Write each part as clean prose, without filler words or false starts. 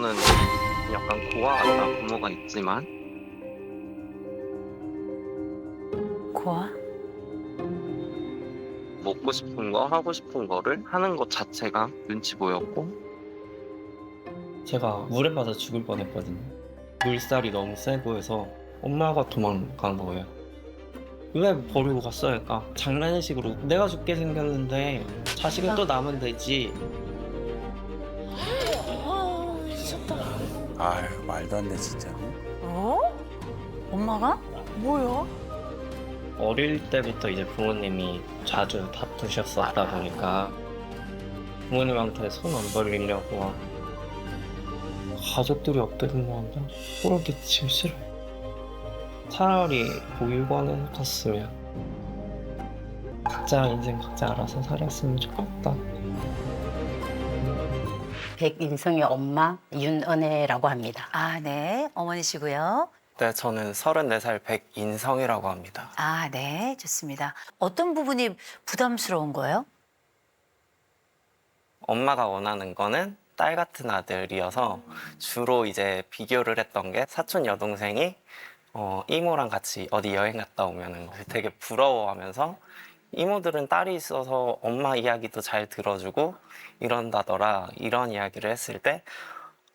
저는 약간 고아 같다 부모가 있지만 고아? 먹고 싶은 거 하고 싶은 거를 하는 것 자체가 눈치 보였고 제가 물에 빠져 죽을 뻔했거든요. 물살이 너무 세 보여서 엄마가 도망간 거예요. 왜 버리고 갔어? 그러니까 장난식으로 내가 죽게 생겼는데 자식은 또 나면 되지. 아, 미쳤다. 아유, 말도 안 돼, 진짜. 어? 엄마가? 뭐야? 어릴 때부터 이제 부모님이 자주 다투셨었다 보니까 부모님한테 손 안 벌리려고 가족들이 없대는 건데 그렇게 지금 싫어. 차라리 보육원에 갔으면 각자 인생 각자 알아서 살았으면 좋겠다. 백인성의 엄마 윤은혜라고 합니다. 아, 네. 어머니시고요. 네, 저는 34살 백인성이라고 합니다. 아, 네. 좋습니다. 어떤 부분이 부담스러운 거예요? 엄마가 원하는 거는 딸 같은 아들이어서 주로 이제 비교를 했던 게 사촌 여동생이 이모랑 같이 어디 여행 갔다 오면은 되게 부러워하면서 이모들은 딸이 있어서 엄마 이야기도 잘 들어주고 이런다더라 이런 이야기를 했을 때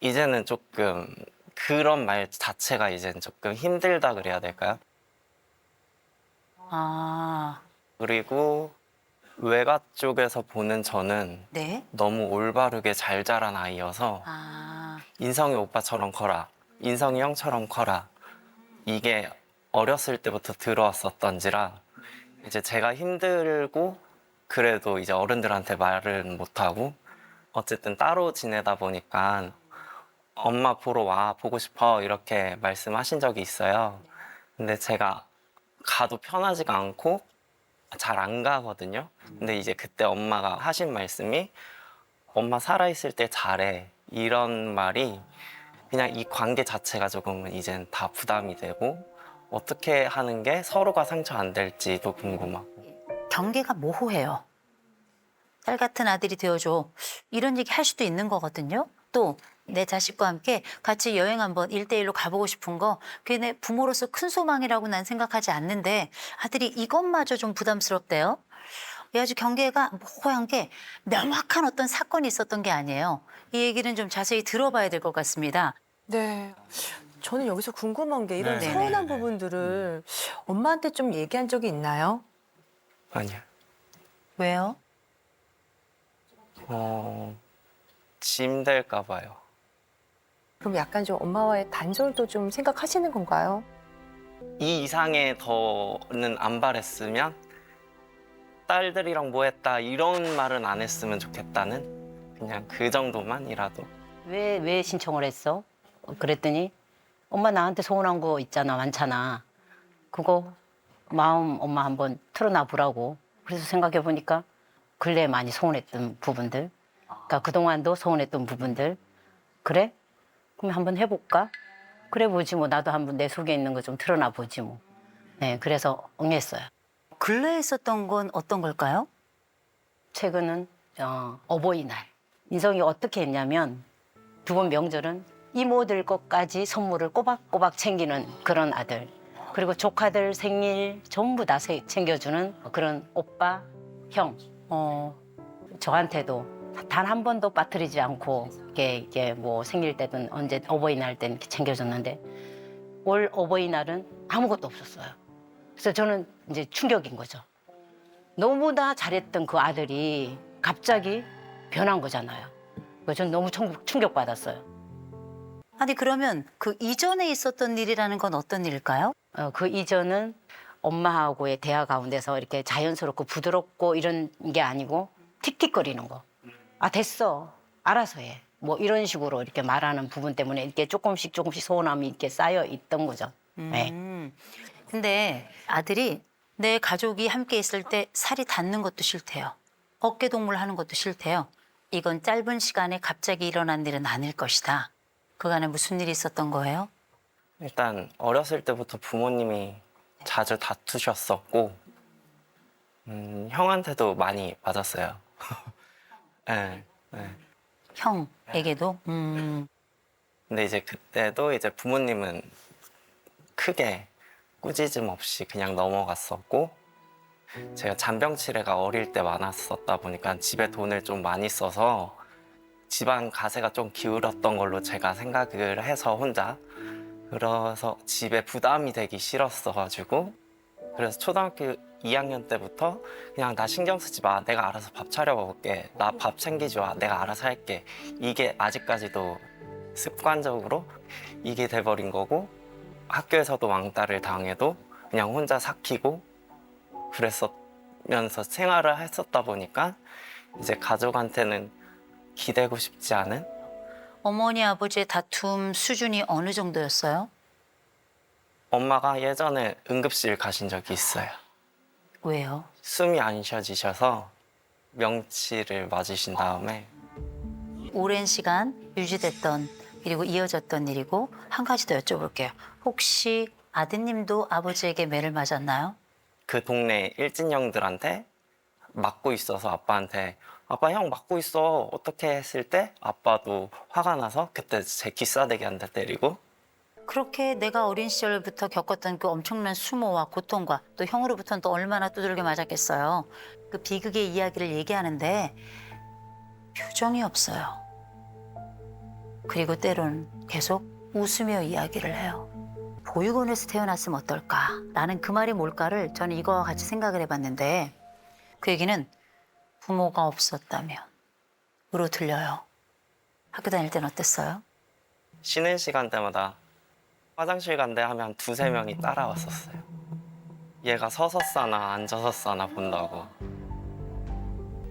이제는 조금 그런 말 자체가 이제는 조금 힘들다 그래야 될까요? 아, 그리고 외가 쪽에서 보는 저는 네. 너무 올바르게 잘 자란 아이여서 아, 인성이 오빠처럼 커라, 인성이 형처럼 커라 이게 어렸을 때부터 들어왔었던지라 이제 제가 힘들고 그래도 이제 어른들한테 말은 못하고 어쨌든 따로 지내다 보니까 엄마 보러 와, 보고 싶어 이렇게 말씀하신 적이 있어요. 근데 제가 가도 편하지가 않고 잘 안 가거든요. 근데 이제 그때 엄마가 하신 말씀이 엄마 살아있을 때 잘해 이런 말이 그냥 이 관계 자체가 조금은 이젠 다 부담이 되고 어떻게 하는 게 서로가 상처 안 될지도 궁금하고. 경계가 모호해요. 딸 같은 아들이 되어줘. 이런 얘기 할 수도 있는 거거든요. 또 내 자식과 함께 같이 여행 한번 1대1로 가보고 싶은 거 그게 내 부모로서 큰 소망이라고 난 생각하지 않는데 아들이 이것마저 좀 부담스럽대요. 이 아주 경계가 모호한 게 명확한 어떤 사건이 있었던 게 아니에요. 이 얘기는 좀 자세히 들어봐야 될 것 같습니다. 네. 저는 여기서 궁금한 게 이런 네. 서운한 부분들을 엄마한테 좀 얘기한 적이 있나요? 아니요. 왜요? 짐 될까 봐요. 그럼 약간 좀 엄마와의 단절도 좀 생각하시는 건가요? 이 이상의 더는 안 바랬으면 딸들이랑 뭐 했다 이런 말은 안 했으면 좋겠다는 그냥 그 정도만이라도. 왜 신청을 했어? 그랬더니 엄마 나한테 서운한 거 있잖아, 많잖아. 그거 마음 엄마 한번 털어놔 보라고. 그래서 생각해 보니까 근래에 많이 서운했던 부분들, 그러니까 그동안도 서운했던 부분들. 그래? 그럼 한번 해볼까? 그래 보지 뭐. 나도 한번 내 속에 있는 거 좀 털어놔 보지 뭐. 네, 그래서 응했어요. 근래에 있었던 건 어떤 걸까요? 최근은 어버이날. 인성이 어떻게 했냐면 두 번 명절은 이모들 것까지 선물을 꼬박꼬박 챙기는 그런 아들. 그리고 조카들 생일 전부 다 챙겨주는 그런 오빠, 형. 저한테도 단 한 번도 빠뜨리지 않고 이게 뭐 생일 때든 언제 어버이날 때는 이렇게 챙겨줬는데 올 어버이날은 아무것도 없었어요. 그래서 저는 이제 충격인 거죠. 너무나 잘했던 그 아들이 갑자기 변한 거잖아요. 그래서 저는 너무 충격받았어요. 아니 그러면 그 이전에 있었던 일이라는 건 어떤 일일까요? 그 이전은 엄마하고의 대화 가운데서 이렇게 자연스럽고 부드럽고 이런 게 아니고 틱틱거리는 거. 아, 됐어. 알아서 해. 뭐 이런 식으로 이렇게 말하는 부분 때문에 이렇게 조금씩 서운함이 이렇게 쌓여 있던 거죠. 네. 근데 아들이 내 가족이 함께 있을 때 살이 닿는 것도 싫대요. 어깨동무를 하는 것도 싫대요. 이건 짧은 시간에 갑자기 일어난 일은 아닐 것이다. 그간에 무슨 일이 있었던 거예요? 일단 어렸을 때부터 부모님이 자주 다투셨었고 형한테도 많이 맞았어요. 네, 네. 형에게도? 근데 이제 그때도 이제 부모님은 크게 꾸짖음 없이 그냥 넘어갔었고, 제가 잔병치레가 어릴 때 많았었다 보니까 집에 돈을 좀 많이 써서 집안 가세가 좀 기울었던 걸로 제가 생각을 해서 혼자, 그래서 집에 부담이 되기 싫었어가지고, 그래서 초등학교 2학년 때부터 그냥 나 신경 쓰지 마, 내가 알아서 밥 차려 먹을게, 나 밥 챙기지 마, 내가 알아서 할게, 이게 아직까지도 습관적으로 이게 돼버린 거고, 학교에서도 왕따를 당해도 그냥 혼자 삭히고 그랬으면서 생활을 했었다 보니까 이제 가족한테는 기대고 싶지 않은. 어머니 아버지의 다툼 수준이 어느 정도였어요? 엄마가 예전에 응급실 가신 적이 있어요. 왜요? 숨이 안 쉬어지셔서 명치를 맞으신 다음에. 오랜 시간 유지됐던 그리고 이어졌던 일이고, 한 가지 더 여쭤볼게요. 혹시 아드님도 아버지에게 매를 맞았나요? 그 동네 일진형들한테 맞고 있어서 아빠한테 아빠 형 맞고 있어 어떻게 했을 때 아빠도 화가 나서 그때 제 기싸대기 한 대 때리고. 그렇게 내가 어린 시절부터 겪었던 그 엄청난 수모와 고통과 또 형으로부터는 또 얼마나 두들겨 맞았겠어요. 그 비극의 이야기를 얘기하는데 표정이 없어요. 그리고 때론 계속 웃으며 이야기를 해요. 보육원에서 태어났으면 어떨까? 라는 그 말이 뭘까를 저는 이거와 같이 생각을 해봤는데, 그 얘기는 부모가 없었다면 으로 들려요. 학교 다닐 땐 어땠어요? 쉬는 시간 때마다 화장실 간대 하면 한 두세 명이 따라왔었어요. 얘가 서서 싸나 앉아서 싸나 본다고.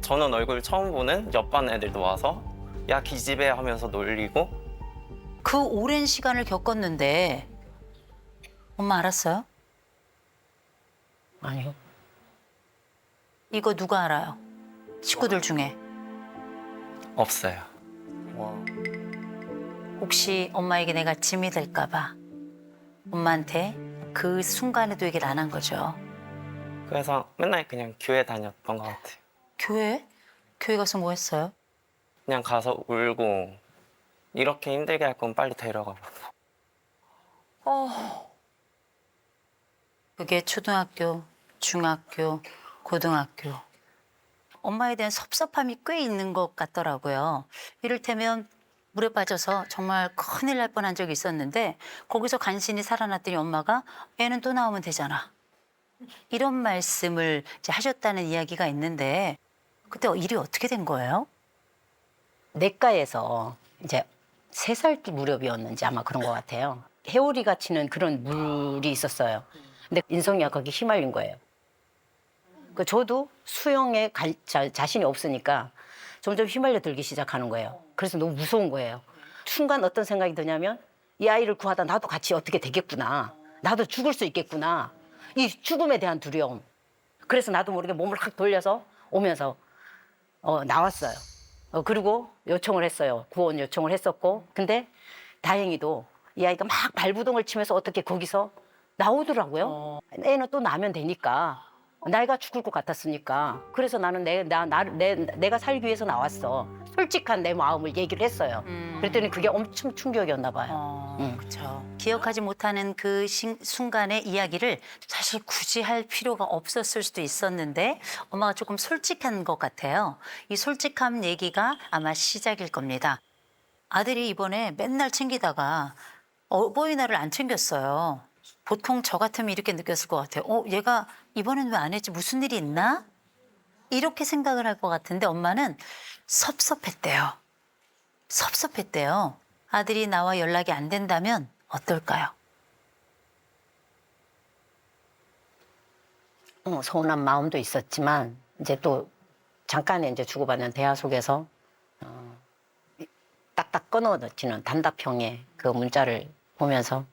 저는 얼굴 처음 보는 옆반 애들도 와서 야 기집애 하면서 놀리고. 그 오랜 시간을 겪었는데 엄마 알았어요? 아니요. 이거 누가 알아요? 식구들 중에. 없어요. 와. 혹시 엄마에게 내가 짐이 될까 봐 엄마한테 그 순간에도 얘기를 안 한 거죠. 그래서 맨날 그냥 교회 다녔던 것 같아요. 교회? 교회 가서 뭐 했어요? 그냥 가서 울고 이렇게 힘들게 할 건 빨리 데려가 봐. 그게 초등학교, 중학교, 고등학교. 엄마에 대한 섭섭함이 꽤 있는 것 같더라고요. 이를테면 물에 빠져서 정말 큰일 날 뻔한 적이 있었는데 거기서 간신히 살아났더니 엄마가 애는 또 나오면 되잖아. 이런 말씀을 이제 하셨다는 이야기가 있는데 그때 일이 어떻게 된 거예요? 내과에서 이제 3살 무렵이었는지 아마 그런 것 같아요. 해오리가 치는 그런 물이 있었어요. 근데 인성이가 거기 휘말린 거예요. 저도 수영에 자신이 없으니까 점점 휘말려 들기 시작하는 거예요. 그래서 너무 무서운 거예요. 순간 어떤 생각이 드냐면 이 아이를 구하다 나도 같이 어떻게 되겠구나. 나도 죽을 수 있겠구나. 이 죽음에 대한 두려움. 그래서 나도 모르게 몸을 확 돌려서 오면서 나왔어요. 그리고 요청을 했어요. 구원 요청을 했었고. 근데 다행히도 이 아이가 막 발부동을 치면서 어떻게 거기서 나오더라고요. 애는 또 나면 되니까. 내가 죽을 것 같았으니까. 그래서 나는 내가 살기 위해서 나왔어. 솔직한 내 마음을 얘기를 했어요. 그랬더니 그게 엄청 충격이었나 봐요. 그렇죠. 기억하지 못하는 그 순간의 이야기를 사실 굳이 할 필요가 없었을 수도 있었는데 엄마가 조금 솔직한 것 같아요. 이 솔직한 얘기가 아마 시작일 겁니다. 아들이 이번에 맨날 챙기다가 어버이날을 안 챙겼어요. 보통 저 같으면 이렇게 느꼈을 것 같아요. 얘가 이번엔 왜 안 했지? 무슨 일이 있나? 이렇게 생각을 할 것 같은데 엄마는 섭섭했대요. 섭섭했대요. 아들이 나와 연락이 안 된다면 어떨까요? 서운한 마음도 있었지만 이제 또 잠깐의 이제 주고받는 대화 속에서 딱딱 끊어지는 단답형의 그 문자를 보면서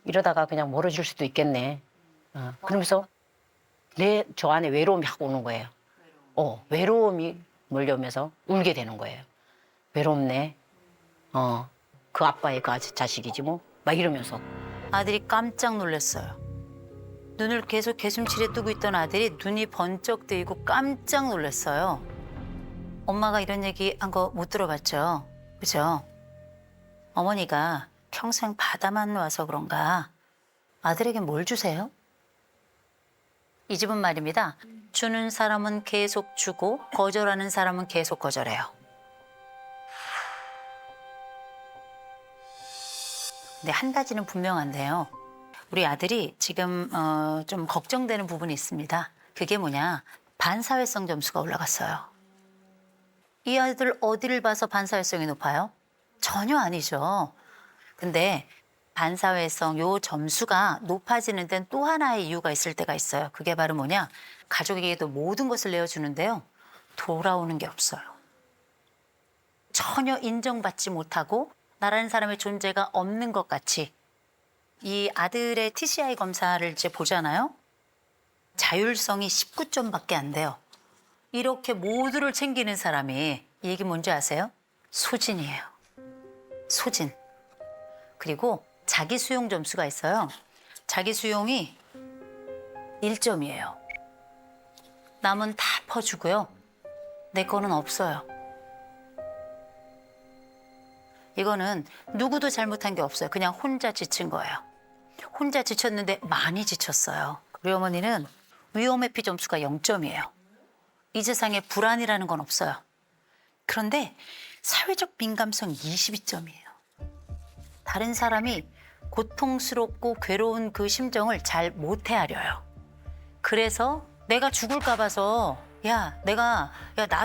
이러다가 그냥 멀어질 수도 있겠네. 그러면서 저 안에 외로움이 확 오는 거예요. 외로움이 몰려오면서 울게 되는 거예요. 외롭네. 그 아빠의 그 자식이지 뭐. 막 이러면서. 아들이 깜짝 놀랐어요. 눈을 계속 개슴츠레 뜨고 있던 아들이 눈이 번쩍 뜨이고 깜짝 놀랐어요. 엄마가 이런 얘기 한 거 못 들어봤죠? 그죠? 어머니가 평생 바다만 와서 그런가 아들에게 뭘 주세요? 이 집은 말입니다. 주는 사람은 계속 주고 거절하는 사람은 계속 거절해요. 근데 한 가지는 분명한데요. 우리 아들이 지금 좀 걱정되는 부분이 있습니다. 그게 뭐냐? 반사회성 점수가 올라갔어요. 이 아이들 어디를 봐서 반사회성이 높아요? 전혀 아니죠. 근데 반사회성 요 점수가 높아지는 데는 또 하나의 이유가 있을 때가 있어요. 그게 바로 뭐냐? 가족에게도 모든 것을 내어주는데요. 돌아오는 게 없어요. 전혀 인정받지 못하고 나라는 사람의 존재가 없는 것 같이 이 아들의 TCI 검사를 이제 보잖아요. 자율성이 19점밖에 안 돼요. 이렇게 모두를 챙기는 사람이 이 얘기 뭔지 아세요? 소진이에요. 소진. 그리고 자기 수용 점수가 있어요. 자기 수용이 1점이에요. 남은 다 퍼주고요. 내 거는 없어요. 이거는 누구도 잘못한 게 없어요. 그냥 혼자 지친 거예요. 혼자 지쳤는데 많이 지쳤어요. 우리 어머니는 위험 회피 점수가 0점이에요. 이 세상에 불안이라는 건 없어요. 그런데 사회적 민감성 22점이에요. 다른 사람이 고통스럽고 괴로운 그 심정을 잘 못 헤아려요. 그래서 내가 죽을까 봐서 야 나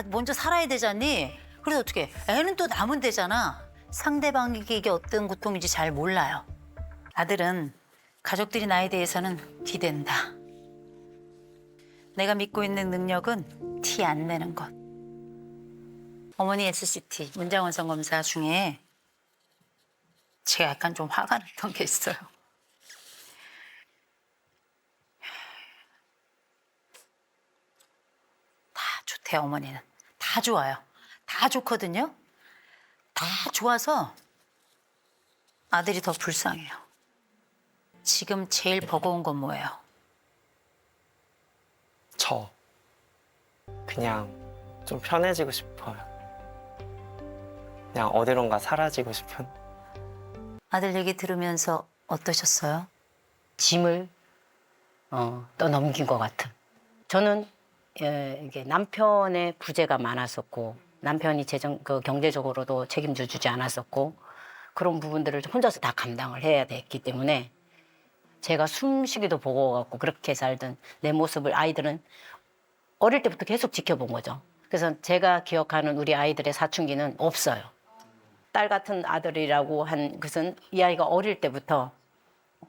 먼저 살아야 되잖니? 그래서 어떻게 애는 또 남은 되잖아. 상대방에게 이게 어떤 고통인지 잘 몰라요. 아들은 가족들이 나에 대해서는 기댄다. 내가 믿고 있는 능력은 티 안 내는 것. 어머니 SCT 문장원성 검사 중에 제가 약간 좀 화가 났던 게 있어요. 다 좋대요, 어머니는. 다 좋아요. 다 좋거든요. 다 좋아서 아들이 더 불쌍해요. 지금 제일 버거운 건 뭐예요? 저 그냥 좀 편해지고 싶어요. 그냥 어디론가 사라지고 싶은. 아들 얘기 들으면서 어떠셨어요? 짐을 떠넘긴 것 같은. 저는 이게 남편의 부재가 많았었고 남편이 경제적으로도 책임져 주지 않았었고 그런 부분들을 혼자서 다 감당을 해야 됐기 때문에 제가 숨쉬기도 버거워갖고 그렇게 살던 내 모습을 아이들은 어릴 때부터 계속 지켜본 거죠. 그래서 제가 기억하는 우리 아이들의 사춘기는 없어요. 딸 같은 아들이라고 한 것은 이 아이가 어릴 때부터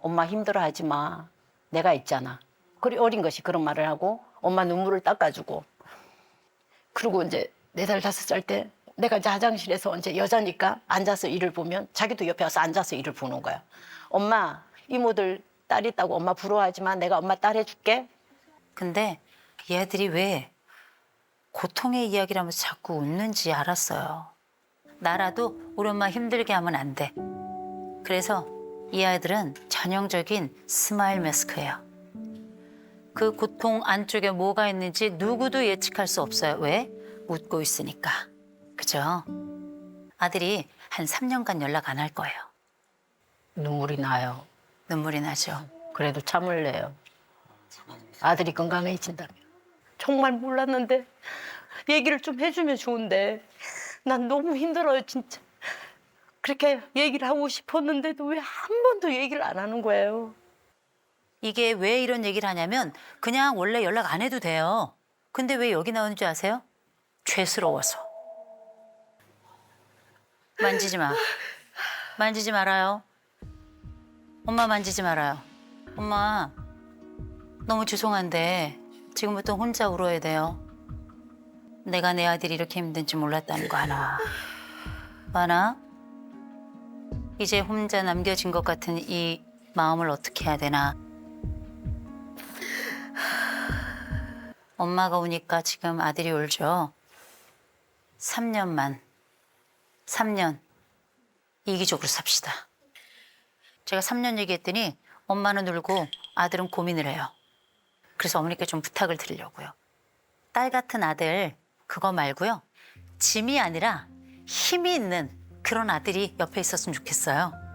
엄마 힘들어하지 마. 내가 있잖아. 그리 어린 것이 그런 말을 하고 엄마 눈물을 닦아주고 그리고 이제 4살, 5살 때 내가 이제 화장실에서 이제 여자니까 앉아서 일을 보면 자기도 옆에 와서 앉아서 일을 보는 거야. 엄마 이모들 딸 있다고 엄마 부러워하지 마. 내가 엄마 딸 해줄게. 근데 얘들이 왜 고통의 이야기라면서 자꾸 웃는지 알았어요. 나라도 우리 엄마 힘들게 하면 안 돼. 그래서 이 아이들은 전형적인 스마일 마스크예요. 그 고통 안쪽에 뭐가 있는지 누구도 예측할 수 없어요. 왜? 웃고 있으니까. 그죠? 아들이 한 3년간 연락 안 할 거예요. 눈물이 나요. 눈물이 나죠. 그래도 참을래요. 아들이 건강해진다면. 정말 몰랐는데 얘기를 좀 해주면 좋은데 난 너무 힘들어요 진짜. 그렇게 얘기를 하고 싶었는데도 왜 한 번도 얘기를 안 하는 거예요. 이게 왜 이런 얘기를 하냐면 그냥 원래 연락 안 해도 돼요. 근데 왜 여기 나오는 줄 아세요? 죄스러워서. 만지지 마. 만지지 말아요. 엄마 만지지 말아요. 엄마 너무 죄송한데 지금부터 혼자 울어야 돼요. 내가 내 아들이 이렇게 힘든지 몰랐다는 거 아나? 아나? 이제 혼자 남겨진 것 같은 이 마음을 어떻게 해야 되나? 엄마가 오니까 지금 아들이 울죠. 3년 이기적으로 삽시다. 제가 3년 얘기했더니 엄마는 울고 아들은 고민을 해요. 그래서 어머니께 좀 부탁을 드리려고요. 딸 같은 아들 그거 말고요. 짐이 아니라 힘이 있는 그런 아들이 옆에 있었으면 좋겠어요.